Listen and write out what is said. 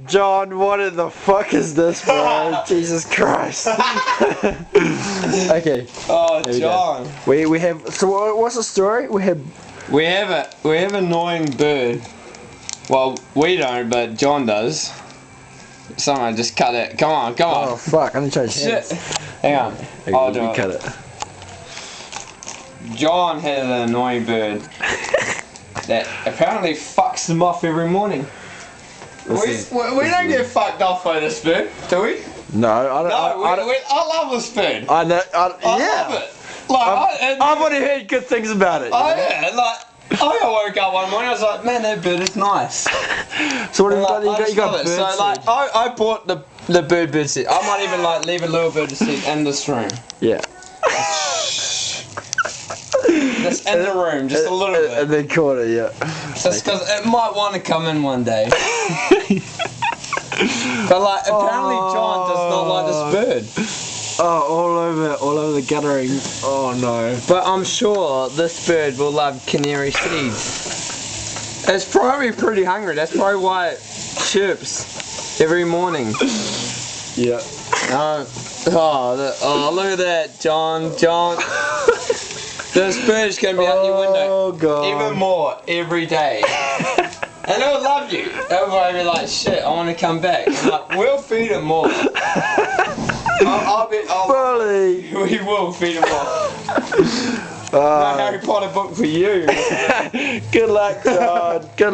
John, what in the fuck is this, bro? Jesus Christ. Okay. Oh, John. We have. So what's the story? We have an annoying bird. Well, we don't, but John does. Someone just cut it. Come on. Oh fuck! I'm gonna change hands. Shit. Hang on. Okay, I'll do you it. cut it. John had an annoying bird that apparently fucks them off every morning. We don't get fucked off by this bird, do we? No, I don't. No, I love this bird. I know. I Yeah. love it. Like, I've already heard good things about it. Oh yeah, like I woke up one morning, I was like, man, that bird is nice. So what have you got? It. So like, I bought the bird seed. I might even like leave a little bird seed in this room. Yeah. Just in the room, just a little bit. And then corner, yeah. Just because it might want to come in one day. But like, apparently John does not like this bird. Oh, all over the guttering. Oh no. But I'm sure this bird will love canary seeds. It's probably pretty hungry. That's probably why it chirps every morning. Yeah. Look at that, John. This bird's gonna be out your window. Oh god. Even more every day. And it'll love you. It'll probably be like, shit, I want to come back. I'm like, we'll feed him more. Bully. We will feed him more. No Harry Potter book for you. Good luck, John. Good